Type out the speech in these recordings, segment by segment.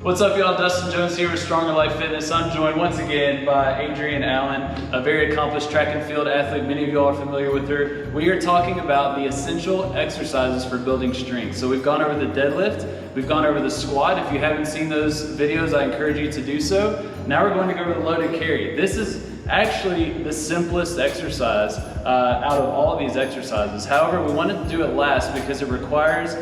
What's up, y'all? Dustin Jones here with Stronger Life Fitness. I'm joined once again by Adrienne Allen, a very accomplished track and field athlete. Many of y'all are familiar with her. We are talking about the essential exercises for building strength. So we've gone over the deadlift, we've gone over the squat. If you haven't seen those videos, I encourage you to do so. Now we're going to go over the loaded carry. This is actually the simplest exercise out of all of these exercises. However, we wanted to do it last because it requires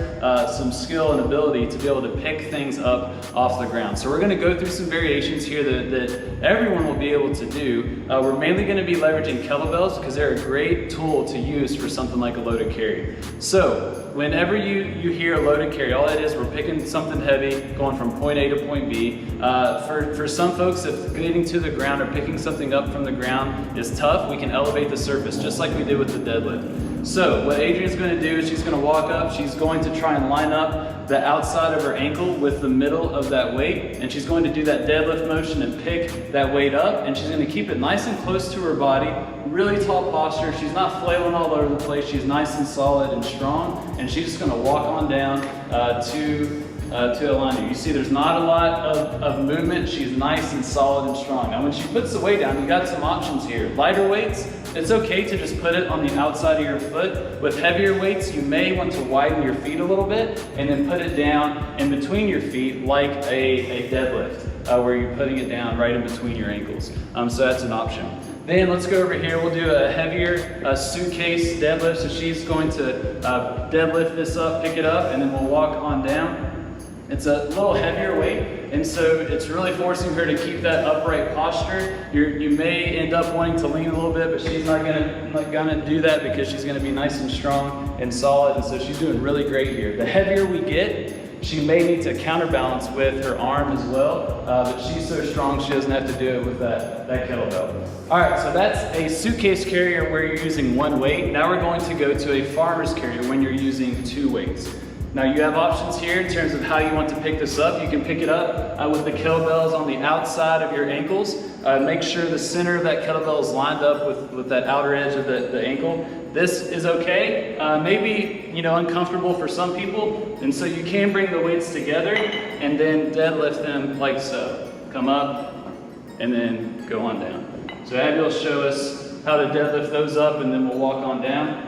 some skill and ability to be able to pick things up off the ground. So we're going to go through some variations here that everyone will be able to do. We're mainly going to be leveraging kettlebells because they're a great tool to use for something like a loaded carry. So whenever you hear a loaded carry, all it is, we're picking something heavy, going from point A to point B. For some folks, if getting to the ground or picking something up from the ground is tough, we can elevate the surface, just like we did with the deadlift. So what Adrienne's going to do is she's going to walk up, she's going to try and line up the outside of her ankle with the middle of that weight, and she's going to do that deadlift motion and pick that weight up, and she's going to keep it nice and close to her body, really tall posture. She's not flailing all over the place, she's nice and solid and strong, and she's just going to walk on down to align. You see there's not a lot of movement. She's nice and solid and strong. Now when she puts the weight down, you got some options here. Lighter weights, it's okay to just put it on the outside of your foot. With heavier weights, you may want to widen your feet a little bit and then put it down in between your feet like a deadlift, where you're putting it down right in between your ankles. So that's an option. Then let's go over here, we'll do a heavier suitcase deadlift. So she's going to deadlift this up, pick it up, and then we'll walk on down. It's a little heavier weight, and so it's really forcing her to keep that upright posture. You may end up wanting to lean a little bit, but she's not gonna do that because she's gonna be nice and strong and solid, and so she's doing really great here. The heavier we get, she may need to counterbalance with her arm as well, but she's so strong she doesn't have to do it with that kettlebell. All right, so that's a suitcase carrier where you're using one weight. Now we're going to go to a farmer's carrier when you're using two weights. Now you have options here in terms of how you want to pick this up. You can pick it up with the kettlebells on the outside of your ankles. Make sure the center of that kettlebell is lined up with that outer edge of the ankle. This is okay, maybe uncomfortable for some people, and so you can bring the weights together and then deadlift them like so. Come up and then go on down. So Abby will show us how to deadlift those up, and then we'll walk on down.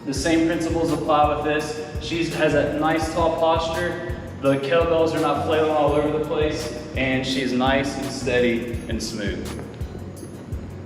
The same principles apply with this. She has a nice tall posture. The kettlebells are not flailing all over the place, and she's nice and steady and smooth.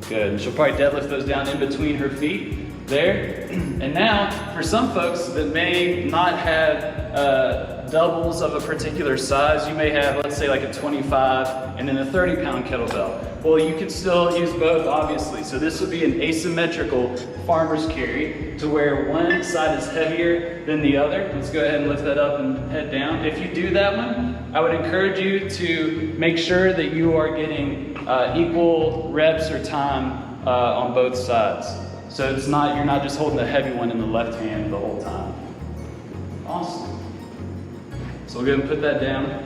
Good, and she'll probably deadlift those down in between her feet there. And now, for some folks that may not have doubles of a particular size, you may have, let's say like a 25 and then a 30-pound kettlebell. Well, you can still use both, obviously. So this would be an asymmetrical farmer's carry to where one side is heavier than the other. Let's go ahead and lift that up and head down. If you do that one, I would encourage you to make sure that you are getting equal reps or time on both sides. So you're not just holding the heavy one in the left hand the whole time. Awesome. So we'll go ahead and put that down.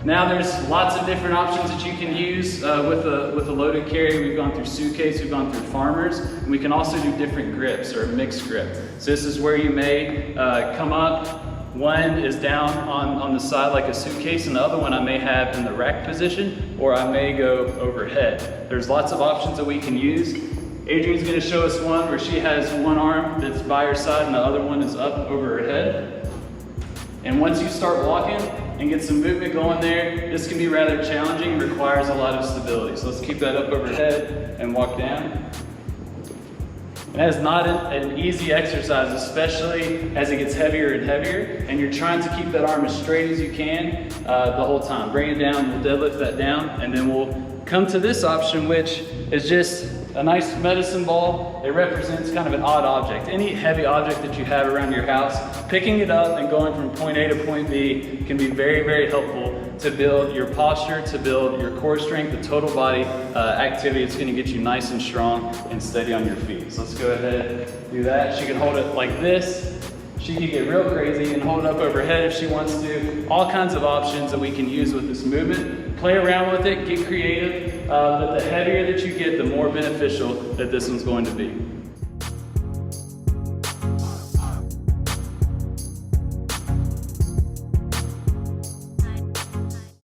Now there's lots of different options that you can use with a loaded carry. We've gone through suitcase, we've gone through farmers, and we can also do different grips or a mixed grip. So this is where you may come up. One is down on the side like a suitcase, and the other one I may have in the rack position, or I may go overhead. There's lots of options that we can use. Adrienne's going to show us one where she has one arm that's by her side and the other one is up over her head. And once you start walking and get some movement going there, this can be rather challenging, requires a lot of stability. So let's keep that up overhead and walk down. That is not an easy exercise, especially as it gets heavier and heavier, and you're trying to keep that arm as straight as you can the whole time. Bring it down, we'll deadlift that down, and then we'll come to this option, which is just a nice medicine ball. It represents kind of an odd object. Any heavy object that you have around your house, picking it up and going from point A to point B can be very, very helpful to build your posture, to build your core strength, the total body activity. It's going to get you nice and strong and steady on your feet. So let's go ahead and do that. She can hold it like this. She can get real crazy and hold it up over her head if she wants to. All kinds of options that we can use with this movement. Play around with it, get creative, but the heavier that you get, the more beneficial that this one's going to be.